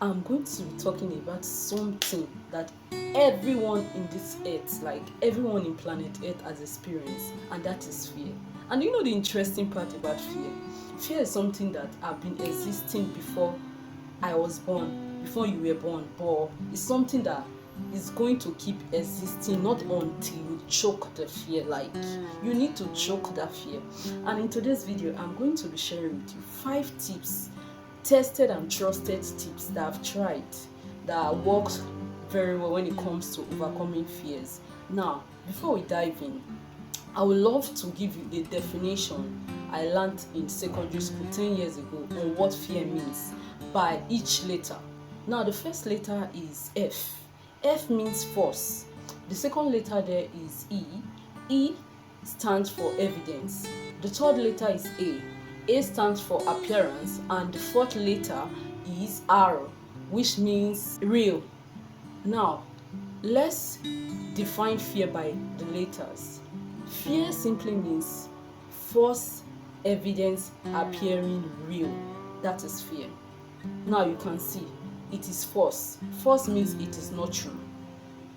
I'm going to be talking about something that everyone in this earth, like everyone in planet Earth, has experienced, and that is fear. And you know the interesting part about fear? Fear is something that have been existing before I was born, before you were born, but it's something that is going to keep existing not until you choke the fear. Like you need to choke that fear. And in today's video, I'm going to be sharing with you 5 tips, tested and trusted tips that I've tried that works very well when it comes to overcoming fears. Now, before we dive in, I would love to give you a definition I learned in secondary school 10 years ago on what fear means by each letter. Now, the first letter is F. F means force. The second letter there is E. E stands for evidence. The third letter is A. A stands for appearance, and the fourth letter is R, which means real. Now, let's define fear by the letters. Fear simply means false evidence appearing real. That is fear. Now you can see it is false. False means it is not true.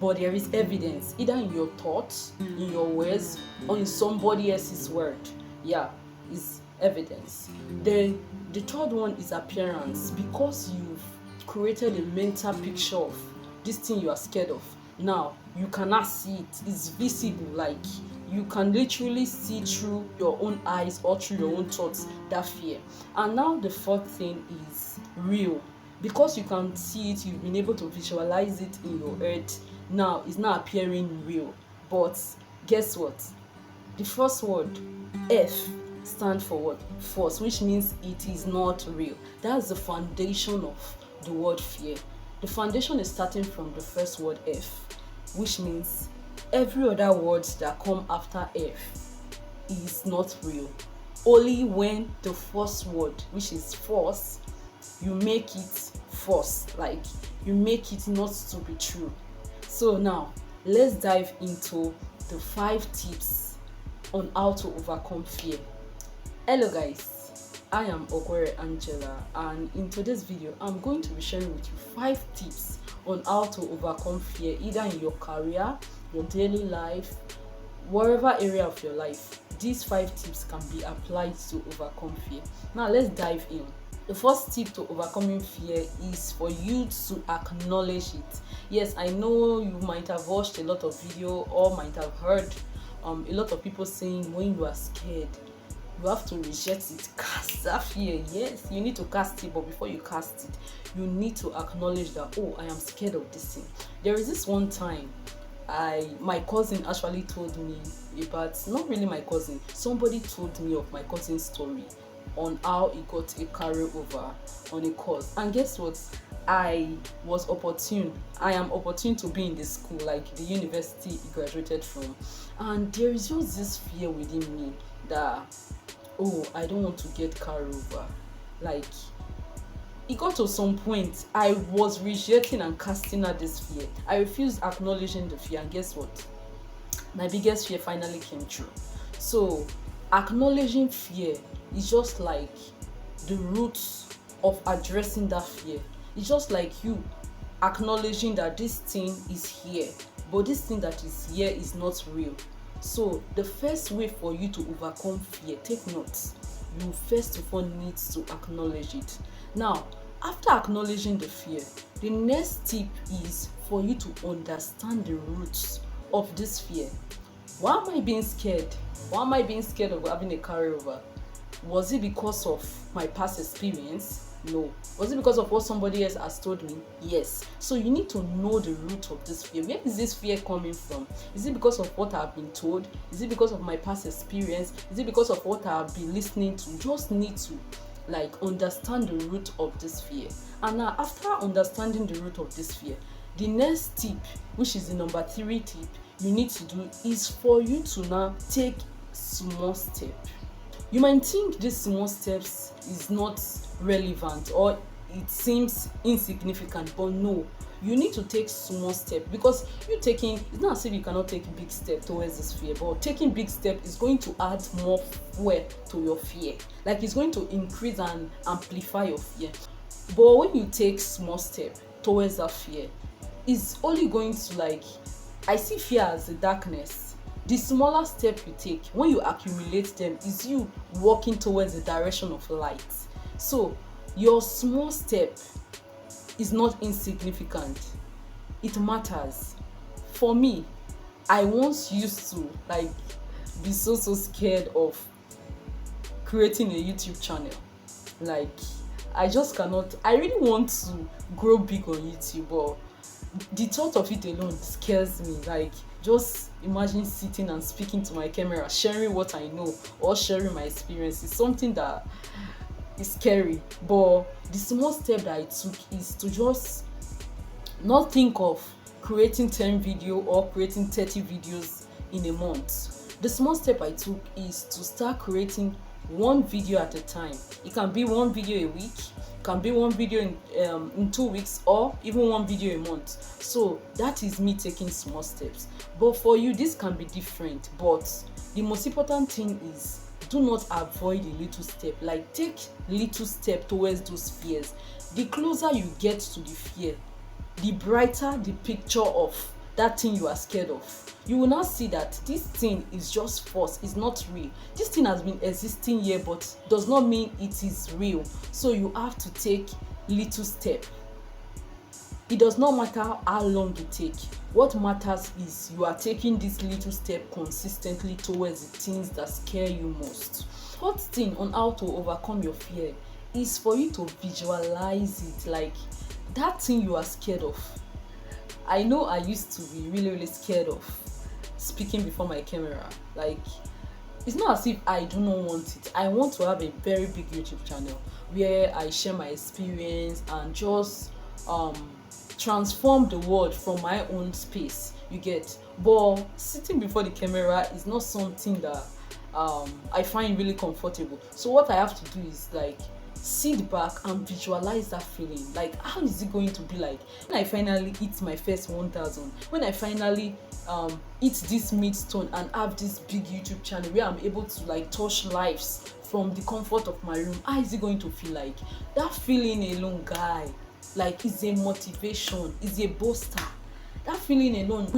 But there is evidence either in your thoughts, in your words, or in somebody else's word. Yeah, is evidence. The third one is appearance, because you've created a mental picture of this thing you are scared of. Now you cannot see it, it's visible, like you can literally see through your own eyes or through your own thoughts that fear. And now the fourth thing is real, because you can see it, you've been able to visualize it in your head. Now it's not appearing real. But guess what? The first word, F, stand for what? False, which means it is not real. That's the foundation of the word fear. The foundation is starting from the first word F, which means every other word that come after F is not real. Only when the first word, which is false, you make it false, like you make it not to be true. So now let's dive into the 5 tips on how to overcome fear. Hello guys, I am Okwere Angela, and in today's video I'm going to be sharing with you 5 tips on how to overcome fear, either in your career, your daily life, wherever area of your life. These 5 tips can be applied to overcome fear. Now let's dive in. The first tip to overcoming fear is for you to acknowledge it. Yes, I know you might have watched a lot of video or might have heard a lot of people saying when you are scared, you have to reject it, cast that fear. Yes, you need to cast it, but before you cast it, you need to acknowledge that, oh, I am scared of this thing. There is this one time my cousin actually told me about, not really my cousin, somebody told me of my cousin's story on how he got a carryover on a course. And guess what? I am opportune to be in the school, like the university he graduated from. And there is just this fear within me that, oh, I don't want to get carryover. Like, it got to some point I was rejecting and casting out this fear. I refused acknowledging the fear, and guess what? My biggest fear finally came true. So acknowledging fear is just like the roots of addressing that fear. It's just like you acknowledging that this thing is here, but this thing that is here is not real. So the first way for you to overcome fear, take notes, you first of all need to acknowledge it. Now, after acknowledging the fear, the next tip is for you to understand the roots of this fear. Why am I being scared? Why am I being scared of having a carryover? Was it because of my past experience? No. Was it because of what somebody else has told me? Yes. So you need to know the root of this fear. Where is this fear coming from? Is it because of what I've been told? Is it because of my past experience? Is it because of what I've been listening to? Just need to understand the root of this fear. And now, after understanding the root of this fear, the next tip, which is the number 3 tip you need to do, is for you to now take small steps. You might think these small steps is not relevant or it seems insignificant, but no, you need to take small steps, because it's not as if you cannot take big step towards this fear, but taking big step is going to add more fuel to your fear. Like, it's going to increase and amplify your fear. But when you take small step towards that fear, it's only going to like, I see fear as a darkness. The smaller step you take, when you accumulate them, is you walking towards the direction of light. So your small step is not insignificant, it matters. For me, I once used to like be so scared of creating a YouTube channel. Like, I just cannot. I really want to grow big on YouTube, but the thought of it alone scares me. Like, just imagine sitting and speaking to my camera, sharing what I know or sharing my experience is something that is scary. But the small step that I took is to just not think of creating 10 video or creating 30 videos in a month. The small step I took is to start creating one video at a time. It can be one video a week, can be one video in 2 weeks, or even one video a month. So that is me taking small steps. But for you, this can be different. But the most important thing is, do not avoid a little step. Like, take little step towards those fears. The closer you get to the fear, the brighter the picture of that thing you are scared of. You will now see that this thing is just false, it's not real. This thing has been existing here, but does not mean it is real. So you have to take little step. It does not matter how long it takes. What matters is you are taking this little step consistently towards the things that scare you most. Third thing on how to overcome your fear is for you to visualize it, like that thing you are scared of. I know I used to be really scared of speaking before my camera. Like, it's not as if I do not want it. I want to have a very big YouTube channel where I share my experience and just transform the world from my own space, you get. But sitting before the camera is not something that I find really comfortable. So what I have to do is like sit back and visualize that feeling. Like, how is it going to be like when I finally hit my first 1000, when I finally hit this milestone and have this big YouTube channel where I'm able to like touch lives from the comfort of my room. How is it going to feel like? That feeling alone, guy, like, is a motivation, is a booster. That feeling alone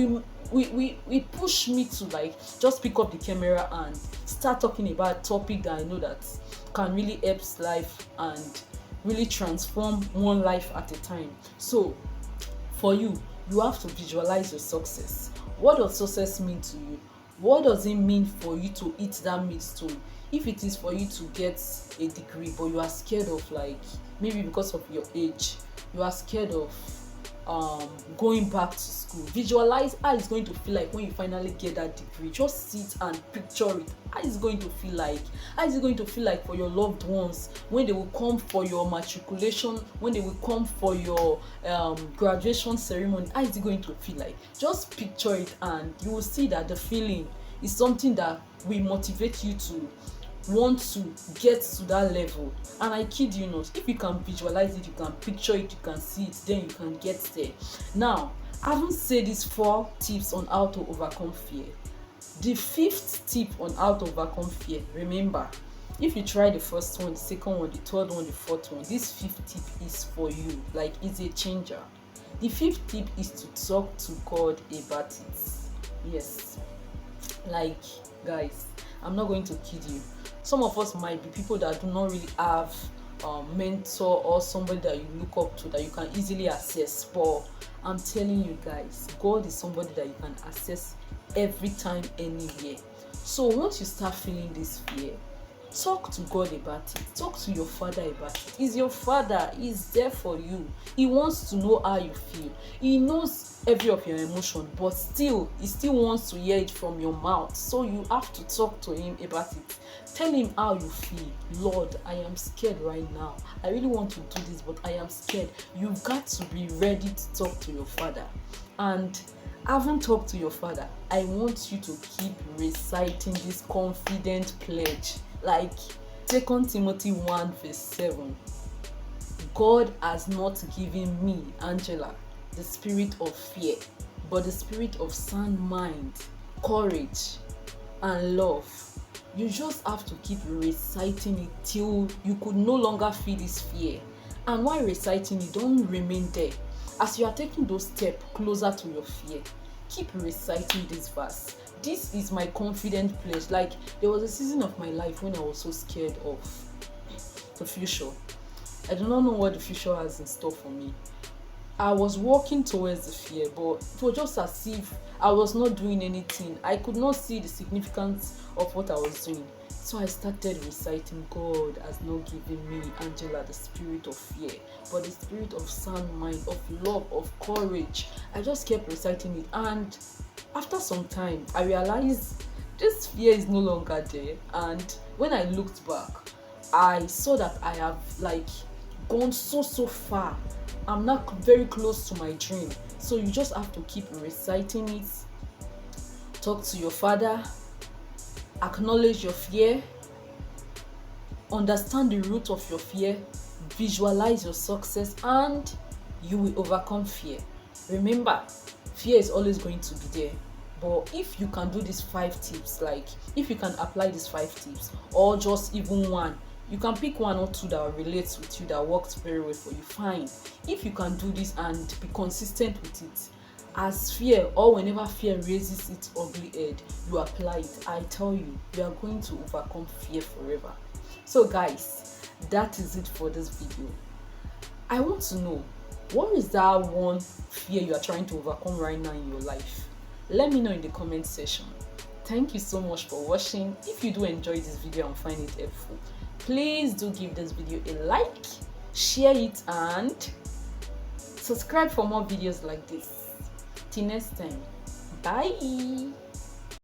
we push me to like just pick up the camera and start talking about a topic that I know that can really help life and really transform one life at a time. So for you, you have to visualize your success. What does success mean to you? What does it mean for you to hit that milestone? If it is for you to get a degree, but you are scared of, like, maybe because of your age, you are scared of going back to school, visualize how it's going to feel like when you finally get that degree. Just sit and picture it. How is it going to feel like? How is it going to feel like for your loved ones when they will come for your matriculation, when they will come for your graduation ceremony? How is it going to feel like? Just picture it and you will see that the feeling is something that will motivate you to want to get to that level. And I kid you not, if you can visualize it, you can picture it, you can see it, then you can get there. Now, I haven't said these 4 tips on how to overcome fear. The 5th tip on how to overcome fear, remember, if you try the first one, the second one, the third one, the fourth one, this 5th tip is for you. Like, it's a changer. The 5th tip is to talk to God about it. Yes, like, guys, I'm not going to kid you. Some of us might be people that do not really have a mentor or somebody that you look up to that you can easily access. But I'm telling you guys, God is somebody that you can access every time, anywhere. So once you start feeling this fear, talk to God about it. Talk to your father about it. He's your father. He's there for you. He wants to know how you feel. He knows every of your emotion, but still, he still wants to hear it from your mouth. So you have to talk to him about it. Tell him how you feel. Lord, I am scared right now. I really want to do this, but I am scared. You've got to be ready to talk to your father. And haven't talked to your father, I want you to keep reciting this confident pledge. Like 2 Timothy 1:7. God has not given me, Angela, the spirit of fear, but the spirit of sound mind, courage, and love. You just have to keep reciting it till you could no longer feel this fear. And while reciting it, don't remain there. As you are taking those steps closer to your fear, keep reciting this verse. This is my confident pledge. Like, there was a season of my life when I was so scared of the future. I do not know what the future has in store for me. I was walking towards the fear, but it was just as if I was not doing anything. I could not see the significance of what I was doing. So I started reciting, God has not given me, Angela, the spirit of fear, but the spirit of sound mind, of love, of courage. I just kept reciting it, and after some time, I realized this fear is no longer there. And when I looked back, I saw that I have like gone so far. I'm not very close to my dream. So you just have to keep reciting it. Talk to your father. Acknowledge your fear. Understand the root of your fear. Visualize your success, and you will overcome fear. Remember, fear is always going to be there. But if you can do these 5 tips, like if you can apply these 5 tips, or just even one, you can pick 1 or 2 that relates with you, that works very well for you, fine. If you can do this and be consistent with it, as fear, or whenever fear raises its ugly head, you apply it, I tell you, you are going to overcome fear forever. So guys, that is it for this video. I want to know, what is that one fear you are trying to overcome right now in your life? Let me know in the comment section. Thank you so much for watching. If you do enjoy this video and find it helpful, please do give this video a like, share it, and subscribe for more videos like this. Till next time, bye.